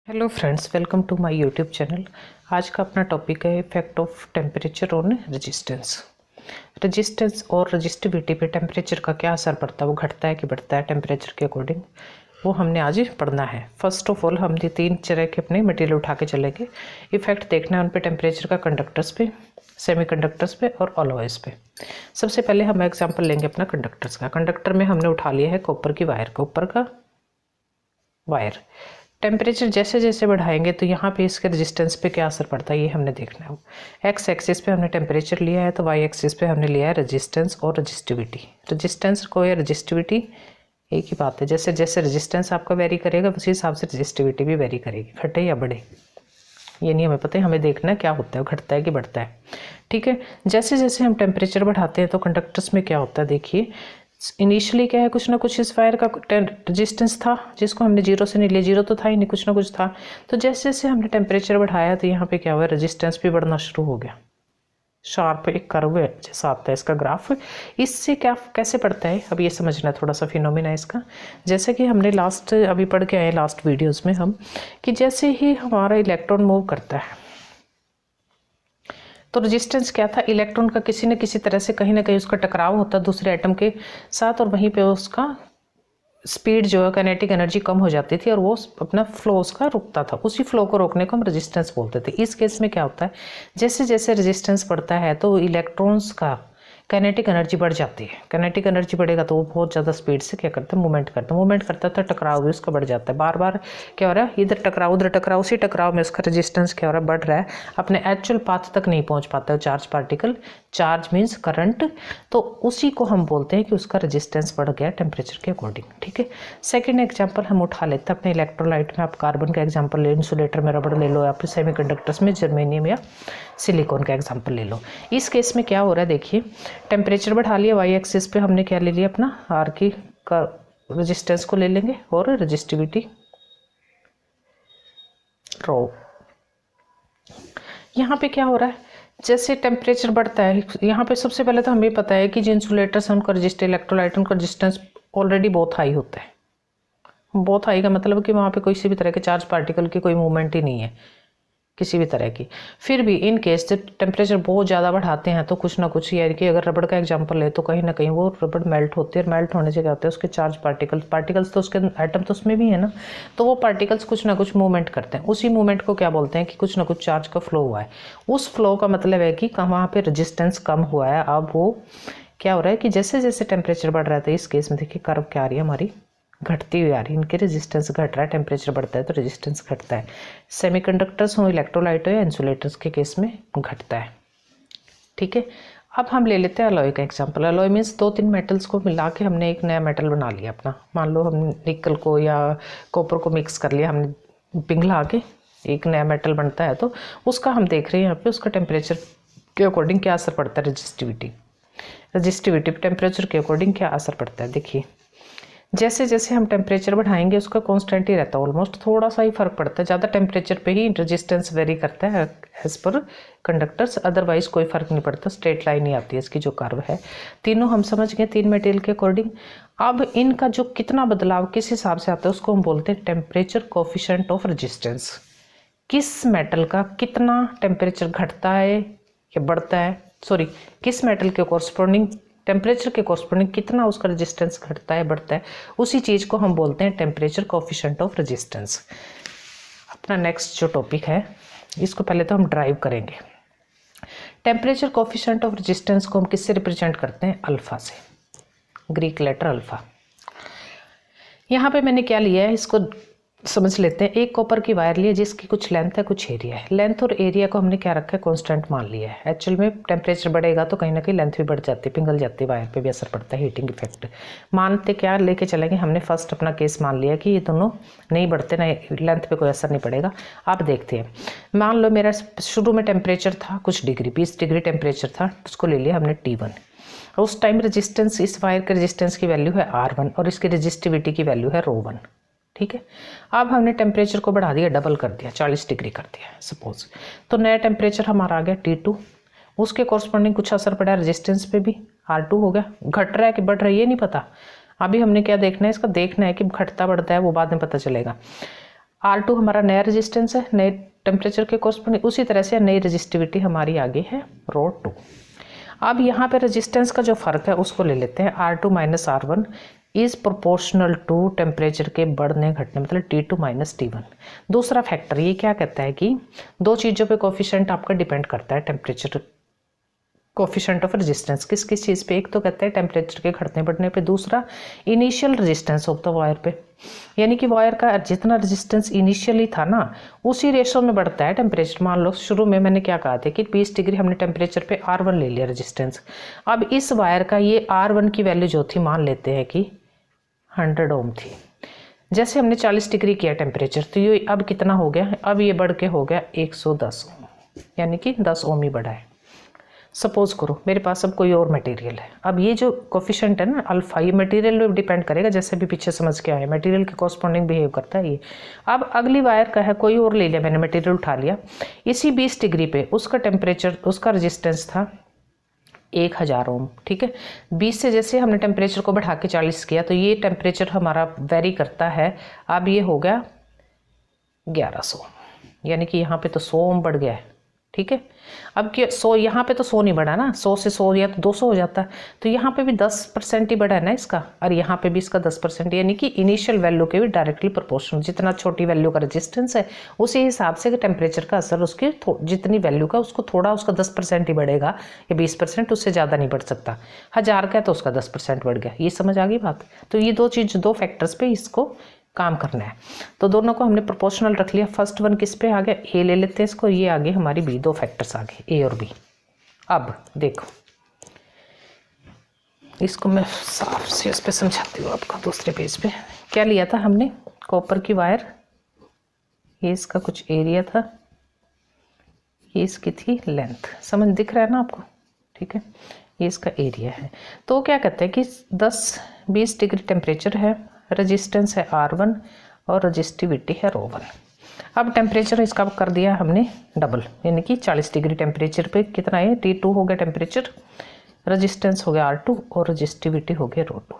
Hello friends, welcome to my YouTube channel. आज का अपना टॉपिक है effect of temperature on resistance. Resistance और रजिस्टिविटी पे टेम्परेचर का क्या असर पड़ता है, वो घटता है कि बढ़ता है टेम्परेचर के अकॉर्डिंग, वो हमने आज पढ़ना है। फर्स्ट ऑफ ऑल हम ये तीन तरह के अपने मटेरियल उठा के चलेंगे। इफेक्ट देखना है उन पे टेम्परेचर का, कंडक्टर्स पे, सेमीकंडक्टर्स पे और अलॉयज पे। सबसे पहले हम एग्जाम्पल लेंगे अपना कंडक्टर्स का। कंडक्टर में हमने उठा लिया है कॉपर की वायर का, ऊपर का वायर। टेम्परेचर जैसे जैसे बढ़ाएंगे तो यहाँ पे इसके रेजिस्टेंस पे क्या असर पड़ता है ये हमने देखना है। एक्स एक्सिस पे हमने टेम्परेचर लिया है, तो वाई एक्सिस पे हमने लिया है रेजिस्टेंस और रजिस्टिविटी। रेजिस्टेंस को या रजिस्टिविटी एक ही बात है। जैसे जैसे रेजिस्टेंस आपका वेरी करेगा उसी हिसाब से रजिस्टिविटी भी वेरी करेगी, घटे या बढ़े ये नहीं हमें पता है, हमें देखना है क्या होता है, घटता है कि बढ़ता है। ठीक है, जैसे जैसे हम टेम्परेचर बढ़ाते हैं तो कंडक्टर्स में क्या होता है देखिए। इनिशियली क्या है, कुछ ना कुछ इस वायर का रेजिस्टेंस था जिसको हमने जीरो से नहीं लिया, जीरो तो था ही नहीं, कुछ ना कुछ था। तो जैसे जैसे हमने टेम्परेचर बढ़ाया तो यहाँ पे क्या हुआ, रेजिस्टेंस भी बढ़ना शुरू हो गया। शार्प एक कर्व है जैसा आता है इसका ग्राफ। इससे क्या कैसे पड़ता है अब ये समझना है, थोड़ा सा फिनोमिना है इसका। जैसे कि हमने लास्ट अभी पढ़ के आए लास्ट वीडियोज़ में हम, कि जैसे ही हमारा इलेक्ट्रॉन मूव करता है तो रेजिस्टेंस क्या था, इलेक्ट्रॉन का किसी न किसी तरह से कहीं ना कहीं उसका टकराव होता दूसरे एटम के साथ, और वहीं पे उसका स्पीड जो है, काइनेटिक एनर्जी कम हो जाती थी और वो अपना फ्लो उसका रुकता था। उसी फ्लो को रोकने को हम रेजिस्टेंस बोलते थे। इस केस में क्या होता है, जैसे जैसे रेजिस्टेंस बढ़ता है तो इलेक्ट्रॉन्स का काइनेटिक एनर्जी बढ़ जाती है। काइनेटिक एनर्जी बढ़ेगा तो वो बहुत ज़्यादा स्पीड से क्या करता है, मूवमेंट करता है। मूवमेंट करता है तो टकराव भी उसका बढ़ जाता है। बार बार क्या हो रहा है, इधर टकराव उधर टकराव, उसी टकराव में उसका रेजिस्टेंस क्या हो रहा है, बढ़ रहा है, अपने एक्चुअल पाथ तक नहीं पहुंच पाता है charge particle. Charge means current, तो उसी को हम बोलते हैं कि उसका रेजिस्टेंस बढ़ गया टेम्परेचर के अकॉर्डिंग। ठीक है, सेकेंड एग्जाम्पल हम उठा लेते हैं अपने इलेक्ट्रोलाइट में। आप कार्बन का एग्जाम्पल ले, इंसुलेटर में रबड़ ले लो, या फिर सेमीकंडक्टर्स में जर्मेनियम या सिलिकॉन का एग्जाम्पल ले लो। इस केस में क्या हो रहा है देखिए, टेम्परेचर बढ़ा लिया, वाई एक्सिस पे हमने क्या ले लिया, अपना आर की का रेजिस्टेंस को ले लेंगे और रेजिस्टिविटी रो। यहाँ पे क्या हो रहा है, जैसे टेम्परेचर बढ़ता है, यहाँ पे सबसे पहले तो हमें पता है कि जो इंसुलेटर्स हैं उनका रजिस्टर, इलेक्ट्रोलाइट, उनका रेजिस्टेंस ऑलरेडी बहुत हाई होता है। बहुत हाई का मतलब कि वहाँ पे कोई किसी भी तरह के चार्ज पार्टिकल की कोई मूवमेंट ही नहीं है किसी भी तरह की। फिर भी इन केस जब टेम्परेचर बहुत ज़्यादा बढ़ाते हैं तो कुछ ना कुछ, यानी कि अगर रबड़ का एग्जांपल ले तो कहीं ना कहीं वो रबड़ मेल्ट होती है, और मेल्ट होने से क्या होता है, उसके चार्ज पार्टिकल्स तो उसके एटम तो उसमें भी है ना, तो वो पार्टिकल्स कुछ ना कुछ मूवमेंट करते हैं। उसी मूवमेंट को क्या बोलते हैं कि कुछ ना कुछ चार्ज का फ्लो हुआ है। उस फ्लो का मतलब है कि वहाँ पे रजिस्टेंस कम हुआ है। अब वो क्या हो रहा है कि जैसे जैसे टेम्परेचर बढ़ रहा था, इस केस में देखिए कर्व क्या आ रही है हमारी, घटती हुई आ रही है। इनके रेजिस्टेंस घट रहा है, टेम्परेचर बढ़ता है तो रेजिस्टेंस घटता है। सेमीकंडक्टर्स हो, इलेक्ट्रोलाइट हो या इंसुलेटर्स के केस में घटता है। ठीक है, अब हम ले लेते हैं अलॉय का एग्जांपल। अलॉय मीन्स दो तीन मेटल्स को मिला के हमने एक नया मेटल बना लिया अपना। मान लो हम निकल को या कॉपर को मिक्स कर लिया हमने, पिघला के एक नया मेटल बनता है, तो उसका हम देख रहे हैं यहाँ पे उसका टेम्परेचर के अकॉर्डिंग क्या असर पड़ता है, रजिस्टिविटी टेम्परेचर के अकॉर्डिंग क्या असर पड़ता है। देखिए जैसे जैसे हम टेम्परेचर बढ़ाएंगे उसका कांस्टेंट ही रहता है, ऑलमोस्ट थोड़ा सा ही फर्क पड़ता है। ज़्यादा टेम्परेचर पे ही रेजिस्टेंस वेरी करता है एज पर कंडक्टर्स, अदरवाइज कोई फर्क नहीं पड़ता। स्ट्रेट लाइन ही आती है इसकी जो कर्व है। तीनों हम समझ गए, तीन मटेरियल के अकॉर्डिंग। अब इनका जो कितना बदलाव किस हिसाब से आता है उसको हम बोलते हैं टेम्परेचर कोफिशिएंट ऑफ रेजिस्टेंस। किस मेटल का कितना टेम्परेचर घटता है या बढ़ता है, सॉरी, किस मेटल के कॉरस्पॉन्डिंग टेम्परेचर के कॉरस्पॉन्डिंग कितना उसका रेजिस्टेंस घटता है बढ़ता है, उसी चीज़ को हम बोलते हैं टेम्परेचर कोफिशिएंट ऑफ रेजिस्टेंस। अपना नेक्स्ट जो टॉपिक है इसको पहले तो हम ड्राइव करेंगे। टेम्परेचर कोफिशिएंट ऑफ रेजिस्टेंस को हम किससे रिप्रेजेंट करते हैं, अल्फा से, ग्रीक लेटर अल्फा। यहाँ पे मैंने क्या लिया है इसको समझ लेते हैं। एक कॉपर की वायर ली है जिसकी कुछ लेंथ है कुछ एरिया है। लेंथ और एरिया को हमने क्या रखा है, कांस्टेंट मान लिया है। एक्चुअल में टेम्परेचर बढ़ेगा तो कहीं ना कहीं लेंथ भी बढ़ जाती है, पिघल जाती है, वायर पे भी असर पड़ता है, हीटिंग इफेक्ट। मानते क्या लेके चलेंगे, हमने फर्स्ट अपना केस मान लिया कि ये दोनों नहीं बढ़ते, ना लेंथ पे कोई असर नहीं पड़ेगा। आप देखते हैं, मान लो मेरा शुरू में टेम्परेचर था कुछ डिग्री, 20 डिग्री टेम्परेचर था, उसको ले लिया हमने T1। उस टाइम रेजिस्टेंस, इस वायर के रेजिस्टेंस की वैल्यू है R1 और इसकी रेजिस्टिविटी की वैल्यू है ρ1। ठीक है, अब हमने टेम्परेचर को बढ़ा दिया, डबल कर दिया, 40 डिग्री कर दिया सपोज, तो नया टेम्परेचर हमारा आ गया T2। उसके कॉरस्पॉन्डिंग कुछ असर पड़ा रेजिस्टेंस पे भी, R2 हो गया। घट रहा है कि बढ़ रहा है ये नहीं पता, अभी हमने क्या देखना है, इसका देखना है कि घटता बढ़ता है वो बाद में पता चलेगा। R2 हमारा नया रेजिस्टेंस है नए टेम्परेचर के कोर्सपोंडिंग, उसी तरह से नई रेजिस्टिविटी हमारी आगे है ρ2। अब यहाँ पे रेजिस्टेंस का जो फ़र्क है उसको ले लेते हैं। R2 minus R1 is proportional to temperature के बढ़ने घटने, मतलब T2 माइनस T1। दूसरा फैक्टर ये क्या कहता है कि दो चीज़ों पे कोफिशिएंट आपका डिपेंड करता है टेम्परेचर, कोफिशिएंट ऑफ रेजिस्टेंस किस किस चीज़ पे, एक तो कहता है टेम्परेचर के घटने बढ़ने पे, दूसरा initial resistance of the wire पे, यानी कि वायर का जितना रेजिस्टेंस इनिशियली था ना उसी रेशो में बढ़ता है टेम्परेचर। मान लो शुरू में मैंने क्या कहा था कि 20 डिग्री हमने टेम्परेचर पे R1 ले लिया रेजिस्टेंस। अब इस वायर का ये R1 की वैल्यू जो थी मान लेते हैं कि 100 ओम थी। जैसे हमने 40 डिग्री किया टेम्परेचर तो ये अब कितना हो गया, अब ये बढ़ के हो गया 110 ओम, यानी कि 10 ओम ही बढ़ा है। सपोज करो मेरे पास अब कोई और मटेरियल है, अब ये जो कोफिशिएंट है ना अल्फा, ये मटेरियल पे डिपेंड करेगा, जैसे भी पीछे समझ के आए मटेरियल के कॉरस्पॉन्डिंग बिहेव करता है ये। अब अगली वायर का है, कोई और ले लिया मैंने, मटेरियल उठा लिया, इसी 20 डिग्री पे उसका टेम्परेचर, उसका रेजिस्टेंस था 1000 ओम, ठीक है। 20 से जैसे हमने टेम्परेचर को बढ़ा के 40 किया तो ये टेम्परेचर हमारा वेरी करता है। अब ये हो गया 1100, यानी कि यहाँ पे तो 100 ओम बढ़ गया है, ठीक है। अब क्या 100, यहाँ पे तो 100 नहीं बढ़ा ना, 100 से 100 या तो 200 हो जाता है, तो यहाँ पे भी 10% ही बढ़ा है ना इसका, और यहाँ पे भी इसका 10%, यानी कि इनिशियल वैल्यू के भी डायरेक्टली प्रोपोर्शनल। जितना छोटी वैल्यू का रेजिस्टेंस है उसी हिसाब से टेम्परेचर का असर उसके जितनी वैल्यू का उसको थोड़ा उसका 10% ही बढ़ेगा या 20%, उससे ज़्यादा नहीं बढ़ सकता। 1000 का है तो उसका 10% बढ़ गया। ये समझ आ गई बात। तो ये दो फैक्टर्स पे इसको काम करना है, तो दोनों को हमने प्रोपोर्शनल रख लिया। फर्स्ट वन किस पे आ गया, ए ले लेते हैं इसको, ये आगे हमारी बी, दो फैक्टर्स आ गए ए और बी। अब देखो इसको मैं साफ से इस पे समझाती हूँ आपको। दूसरे पेज पे क्या लिया था हमने, कॉपर की वायर, ये इसका कुछ एरिया था, ये इसकी थी लेंथ, समझ दिख रहा है ना आपको, ठीक है। ये इसका एरिया है। तो क्या कहते हैं कि 10-20 डिग्री टेम्परेचर है, रेजिस्टेंस है R1 और रजिस्टिविटी है ρ1। अब टेम्परेचर इसका कर दिया हमने डबल, यानी कि 40 डिग्री टेम्परेचर पे कितना है, T2 हो गया टेम्परेचर, रेजिस्टेंस हो गया R2 और रजिस्टिविटी हो गया ρ2।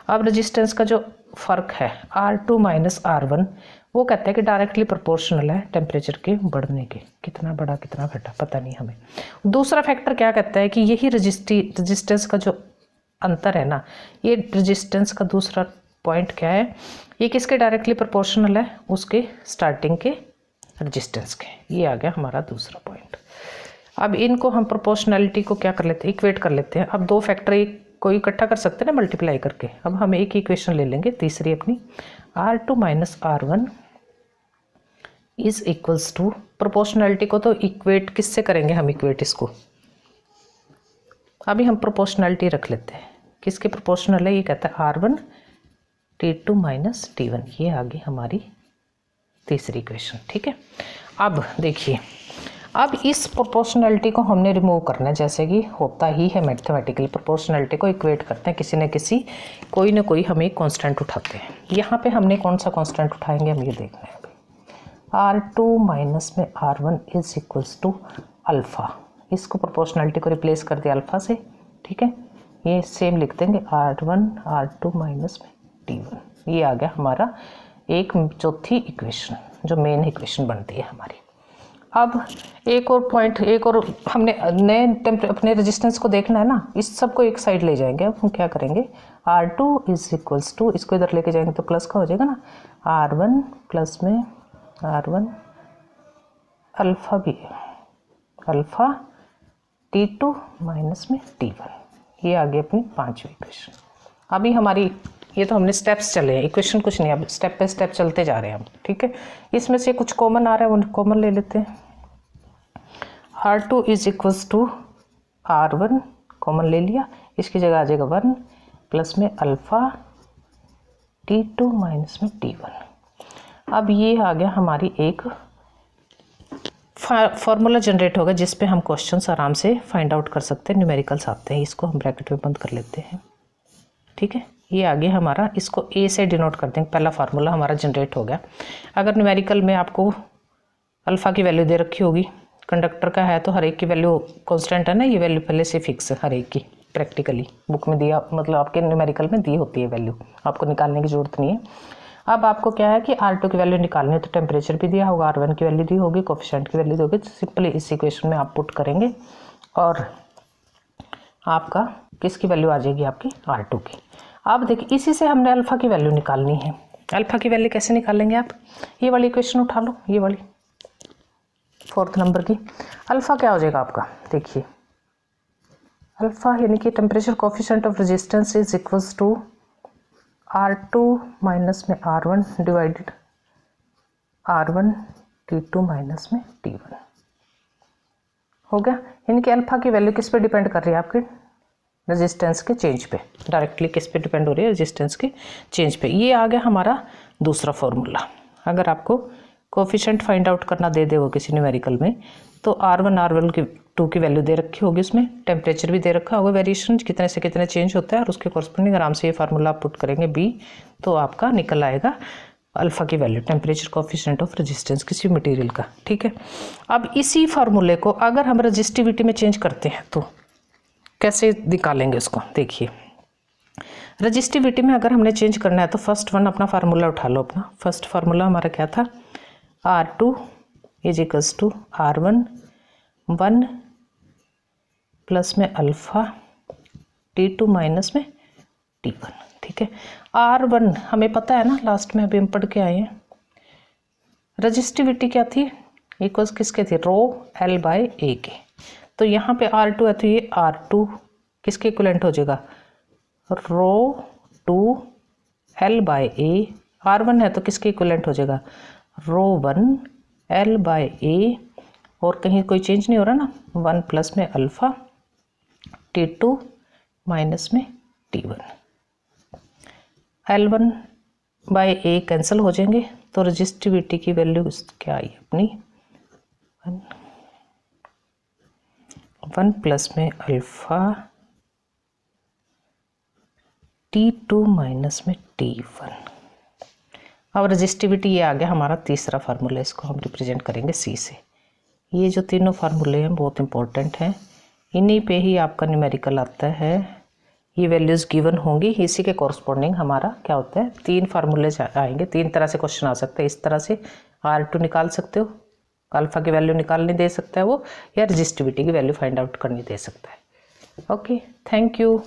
अब रेजिस्टेंस का जो फ़र्क है R2 माइनस R1 वो कहता है कि डायरेक्टली प्रोपोर्शनल है टेम्परेचर के बढ़ने के, कितना बढ़ा कितना घटा पता नहीं हमें। दूसरा फैक्टर क्या कहता है कि यही रेजिस्टेंस का जो अंतर है ना, ये रेजिस्टेंस का दूसरा पॉइंट क्या है, ये किसके डायरेक्टली प्रोपोर्शनल है, उसके स्टार्टिंग के रेजिस्टेंस के। ये आ गया हमारा दूसरा पॉइंट। अब इनको हम प्रोपोर्शनैलिटी को क्या कर लेते हैं, इक्वेट कर लेते हैं। अब दो फैक्टर एक कोई इकट्ठा कर सकते हैं ना मल्टीप्लाई करके। अब हम एक इक्वेशन ले लेंगे तीसरी अपनी, R2 minus R1 is equals to, proportionality को तो इक्वेट किससे करेंगे हम, इक्वेट इसको अभी हम प्रोपोर्शनैलिटी रख लेते हैं। किसके प्रोपोर्शनल है, ये कहता है R1 T2 माइनस T1। ये आ गई हमारी तीसरी इक्वेशन, ठीक है। अब देखिए, अब इस प्रोपोर्शनैलिटी को हमने रिमूव करना है, जैसे कि होता ही है मैथमेटिकली। प्रोपोर्शनैलिटी को इक्वेट करते हैं किसी न किसी, कोई ना कोई हम एक कांस्टेंट उठाते हैं। यहाँ पे हमने कौन सा कांस्टेंट उठाएंगे हम ये देखना है। R2 माइनस में R1 is equals to alpha, इसको प्रोपोर्शनैलिटी को रिप्लेस कर दिया अल्फ़ा से, ठीक है। ये सेम लिख देंगे R1 R2 माइनस में T1। ये आ गया हमारा एक चौथी इक्वेशन जो मेन इक्वेशन बनती है हमारी। अब एक और पॉइंट, एक और हमने नए अपने रेजिस्टेंस को देखना है ना, इस सब को एक साइड ले जाएंगे। अब हम क्या करेंगे, R2 इज इक्वल्स टू, इसको इधर लेके जाएंगे तो प्लस का हो जाएगा ना, R1 प्लस में R1 अल्फ़ा भी है, अल्फ़ा T2 माइनस में T1। ये आ गई अपनी पांचवी इक्वेशन। अभी हमारी ये तो हमने स्टेप्स चले हैं, इक्वेशन कुछ नहीं, अब स्टेप बाय स्टेप चलते जा रहे हैं हम, ठीक है। इसमें से कुछ कॉमन आ रहा है, वो कॉमन ले लेते हैं। R2 is equals to R1 common ले लिया, इसकी जगह आ जाएगा 1 प्लस में अल्फ़ा T2 माइनस में T1। अब ये आ गया हमारी एक फार्मूला जनरेट होगा जिस पे हम क्वेश्चंस आराम से फाइंड आउट कर सकते हैं, न्यूमेरिकल्स आते हैं। इसको हम ब्रैकेट में बंद कर लेते हैं, ठीक है। ये आगे हमारा, इसको ए से डिनोट कर देंगे, पहला फार्मूला हमारा जनरेट हो गया। अगर न्यूमेरिकल में आपको अल्फ़ा की वैल्यू दे रखी होगी, कंडक्टर का है तो हर एक की वैल्यू कांस्टेंट है ना, ये वैल्यू पहले से फिक्स है हर एक की, प्रैक्टिकली बुक में दिया, मतलब आपके न्यूमेरिकल में दी होती है वैल्यू, आपको निकालने की ज़रूरत नहीं है। अब आपको क्या है कि R2 की वैल्यू निकालनी है, तो टेम्परेचर भी दिया होगा, R1 की वैल्यू दी होगी, कोफिशिएंट की वैल्यू दी होगी, तो सिंपली इस इक्वेशन में आप पुट करेंगे और आपका किसकी वैल्यू आ जाएगी, आपकी R2 की। अब देखिए इसी से हमने अल्फ़ा की वैल्यू निकालनी है। अल्फ़ा की वैल्यू कैसे निकालेंगे आप, ये वाली इक्वेशन उठा लो, ये वाली 4th नंबर की। अल्फ़ा क्या हो जाएगा आपका, देखिए अल्फ़ा यानी कि temperature coefficient of resistance is equals to R2 minus में R1 divided R1 T2 minus में T1 हो गया। यानी कि अल्फ़ा की वैल्यू किस पे डिपेंड कर रही है, आपके रेजिस्टेंस के चेंज पे, डायरेक्टली किस पे डिपेंड हो रही है, रेजिस्टेंस के चेंज पे। ये आ गया हमारा दूसरा फॉर्मूला। अगर आपको कोफिशिएंट फाइंड आउट करना दे दे वो किसी न्यूमेरिकल में, तो R1 R1 की 2 की वैल्यू दे रखी होगी, उसमें टेम्परेचर भी दे रखा होगा, वेरिएशन कितने से कितने चेंज होता है, और उसके कॉरस्पॉन्डिंग आराम से ये फार्मूला आप पुट करेंगे B, तो आपका निकल आएगा अल्फ़ा की value, temperature coefficient of resistance किसी मटेरियल का। ठीक है, अब इसी फार्मूले को अगर हम रेजिस्टिविटी में चेंज करते हैं तो कैसे निकालेंगे उसको, देखिए रेजिस्टिविटी में अगर हमने चेंज करना है तो फर्स्ट वन अपना फार्मूला उठा लो। अपना फर्स्ट फार्मूला हमारा क्या था, R2 is equals to R1 1 plus में अल्फ़ा T2 माइनस में T1। ठीक है, R1 हमें पता है ना, लास्ट में अभी हम पढ़ के आए हैं, रजिस्टिविटी क्या थी, इक्वल्स किसके थी, रो L बाय A के। तो यहाँ पे R2 है तो ये R2 किसके इक्विवेलेंट हो जाएगा, रो 2 L बाय A। R1 है तो किसके इक्विवेलेंट हो जाएगा, रो 1 L बाय A, और कहीं कोई चेंज नहीं हो रहा ना, 1 प्लस में अल्फ़ा T2 माइनस में T1। L1 bye A cancel हो जाएंगे, तो रजिस्टिविटी की वैल्यू क्या आई अपनी, 1 प्लस में अल्फ़ा T2 माइनस में T1। अब रजिस्टिविटी ये आ गया हमारा तीसरा फार्मूला, इसको हम रिप्रेजेंट करेंगे C से। ये जो तीनों फार्मूले हैं बहुत इंपॉर्टेंट हैं, इन्हीं पे ही आपका न्यूमेरिकल आता है, ये वैल्यूज़ गिवन होंगी, इसी के कॉरस्पॉन्डिंग हमारा क्या होता है, 3 फार्मूले आएंगे। 3 तरह से क्वेश्चन आ सकते हैं, इस तरह से R2 निकाल सकते हो, अल्फ़ा की वैल्यू निकालने दे सकता है वो, या रजिस्टिविटी की वैल्यू फाइंड आउट करनी दे सकता है। Okay, thank you.